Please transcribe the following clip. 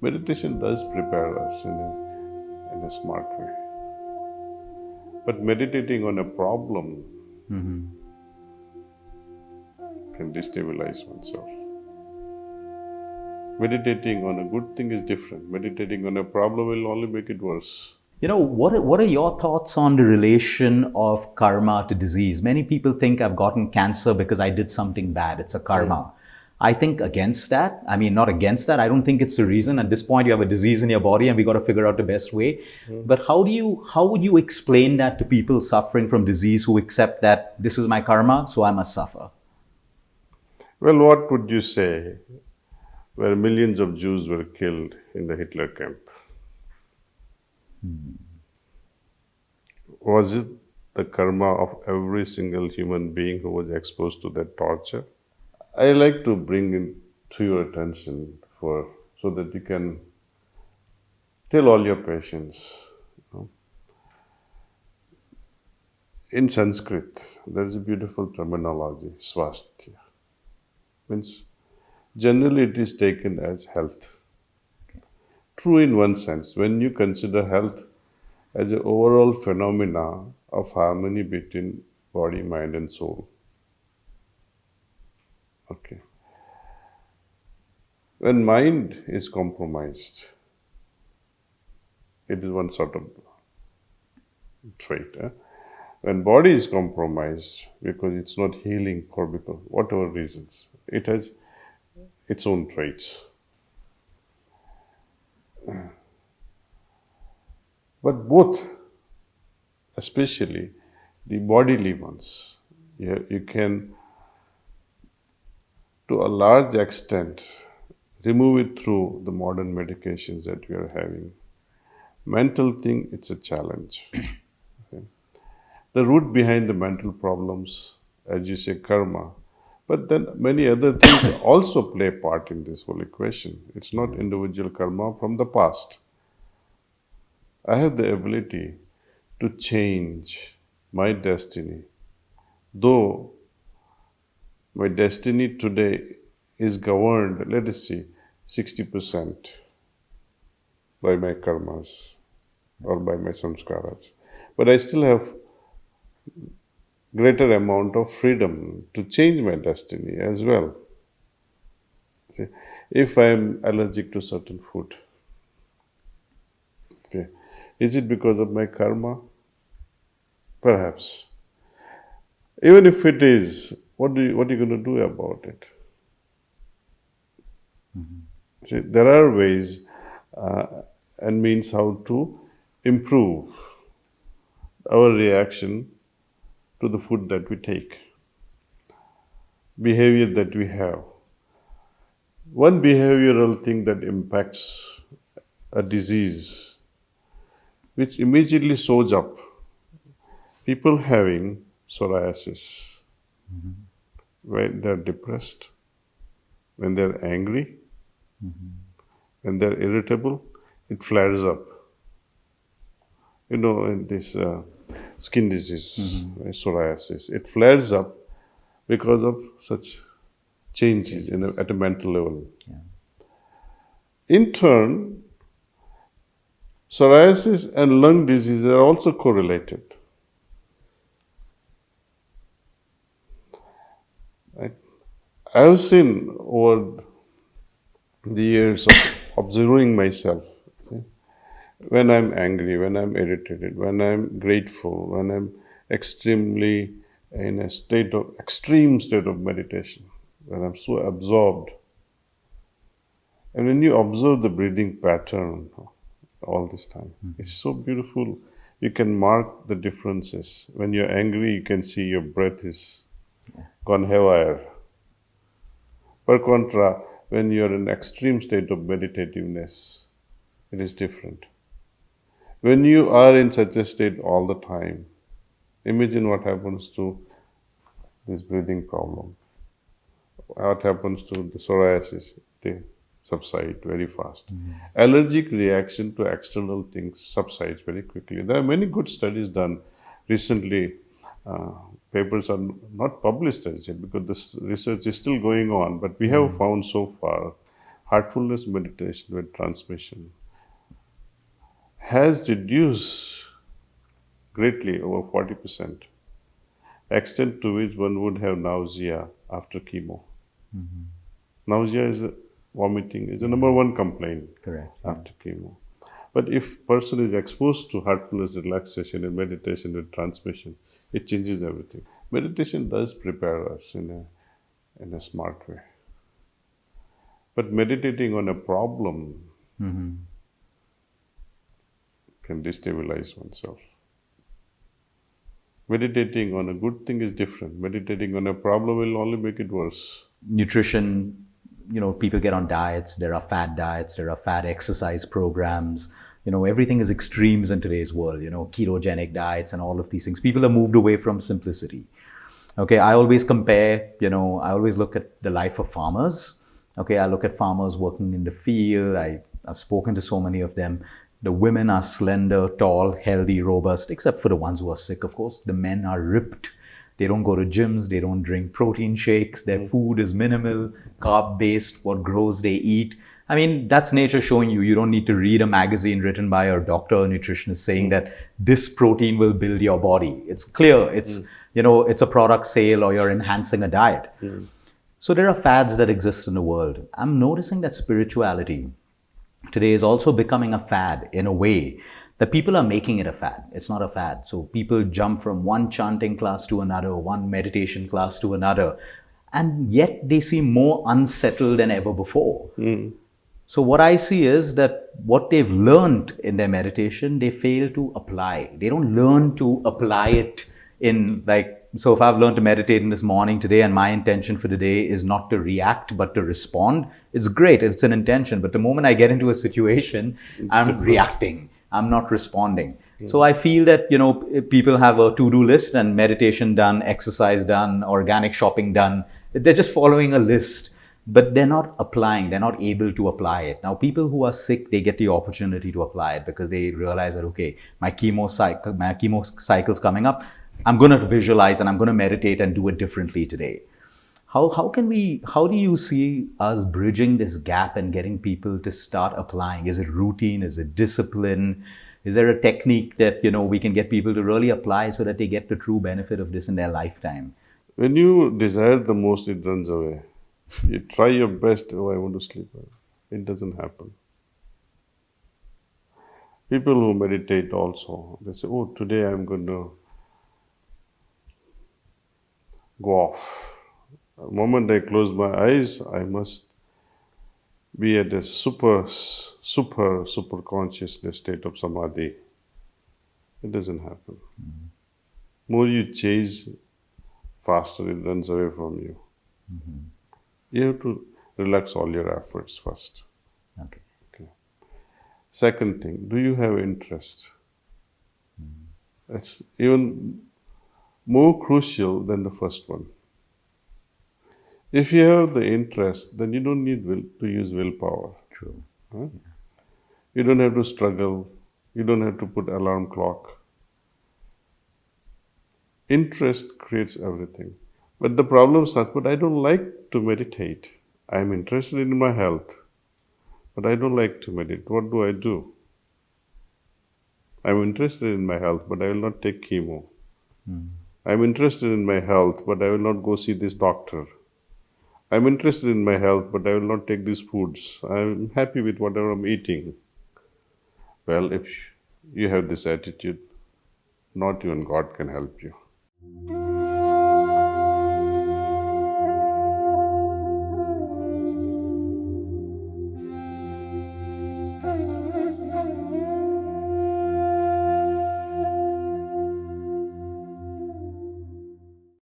Meditation does prepare us in a smart way. But meditating on a problem can destabilize oneself. Meditating on a good thing is different. Meditating on a problem will only make it worse. What are your thoughts on the relation of karma to disease? Many people think I've gotten cancer because I did something bad. It's a karma. I think against that. I mean, not against that. I don't think it's the reason. At this point, you have a disease in your body, and we got to figure out the best way. But how would you explain that to people suffering from disease who accept that this is my karma, so I must suffer? Well, what would you say where millions of Jews were killed in the Hitler camp? Was it the karma of every single human being who was exposed to that torture? I like to bring it to your attention so that you can tell all your patients. In Sanskrit, there is a beautiful terminology, swasthya. Means generally it is taken as health. True in one sense, when you consider health as an overall phenomena of harmony between body, mind and soul. Okay. When mind is compromised, it is one sort of trait. When body is compromised, because it's not healing for because whatever reasons, it has its own traits. But both, especially the bodily ones, you can, to a large extent, remove it through the modern medications that we are having. Mental thing, it's a challenge. Okay. The root behind the mental problems, as you say, karma, but then many other things also play a part in this whole equation. It's not individual karma from the past. I have the ability to change my destiny. Though my destiny today is governed, let us see, 60% by my karmas or by my samskaras. But I still have greater amount of freedom to change my destiny as well. Okay. If I am allergic to certain food, okay, is it because of my karma? Perhaps. Even if it is, what are you going to do about it? See, there are ways and means how to improve our reaction to the food that we take, behavior that we have. One behavioral thing that impacts a disease, which immediately shows up, people having psoriasis, when they're depressed, when they're angry, when they're irritable, it flares up. In this skin disease, psoriasis, it flares up because of such changes at a mental level. Yeah. In turn, psoriasis and lung disease are also correlated. Right? I have seen over the years of observing myself, when I'm angry, when I'm irritated, when I'm grateful, when I'm extremely in a extreme state of meditation, when I'm so absorbed. And when you observe the breathing pattern all this time, it's so beautiful. You can mark the differences. When you're angry, you can see your breath is gone haywire. Per contra, when you're in extreme state of meditativeness, it is different. When you are in such a state all the time, imagine what happens to this breathing problem. What happens to the psoriasis? They subside very fast. Allergic reaction to external things subsides very quickly. There are many good studies done recently. Papers are not published as yet because this research is still going on, but we have found so far heartfulness meditation with transmission has reduced greatly over 40%, extent to which one would have nausea after chemo. Nausea is vomiting is the number one complaint Correct. after chemo. But if person is exposed to heartfulness relaxation and meditation with transmission, it changes everything. Meditation does prepare us in a smart way. But meditating on a problem can destabilize oneself. Meditating on a good thing is different. Meditating on a problem will only make it worse. Nutrition, people get on diets. There are fad diets, there are fad exercise programs. Everything is extremes in today's world, ketogenic diets and all of these things. People have moved away from simplicity. Okay, I always compare, I always look at the life of farmers. Okay, I look at farmers working in the field. I've spoken to so many of them. The women are slender, tall, healthy, robust, except for the ones who are sick, of course. The men are ripped. They don't go to gyms. They don't drink protein shakes. Their food is minimal, carb-based. What grows, they eat. I mean, that's nature showing you. You don't need to read a magazine written by a doctor or nutritionist saying that this protein will build your body. It's clear. It's a product sale or you're enhancing a diet. So there are fads that exist in the world. I'm noticing that spirituality today is also becoming a fad in a way that people are making it a fad. It's not a fad. So people jump from one chanting class to another, one meditation class to another, and yet they seem more unsettled than ever before. So what I see is that what they've learned in their meditation, they fail to apply. They don't learn to apply it so if I've learned to meditate in this morning today and my intention for the day is not to react but to respond, it's great. It's an intention. But the moment I get into a situation, I'm reacting. I'm not responding. So I feel that, people have a to-do list and meditation done, exercise done, organic shopping done. They're just following a list. But they're not applying, they're not able to apply it. Now, people who are sick, they get the opportunity to apply it because they realize that, okay, my chemo cycle's coming up. I'm going to visualize and I'm going to meditate and do it differently today. How do you see us bridging this gap and getting people to start applying? Is it routine? Is it discipline? Is there a technique that, we can get people to really apply so that they get the true benefit of this in their lifetime? When you desire the most, it runs away. You try your best, oh, I want to sleep. It doesn't happen. People who meditate also, they say, oh, today I'm going to go off. The moment I close my eyes, I must be at a super consciousness state of samadhi. It doesn't happen. More you chase, faster it runs away from you. You have to relax all your efforts first. Okay. Second thing, do you have interest? That's even more crucial than the first one. If you have the interest, then you don't need to use willpower. True. Huh? You don't have to struggle. You don't have to put alarm clock. Interest creates everything. But the problem starts, but I don't like to meditate. I'm interested in my health, but I don't like to meditate. What do I do? I'm interested in my health, but I will not take chemo. I'm interested in my health, but I will not go see this doctor. I'm interested in my health, but I will not take these foods. I'm happy with whatever I'm eating. Well, if you have this attitude, not even God can help you.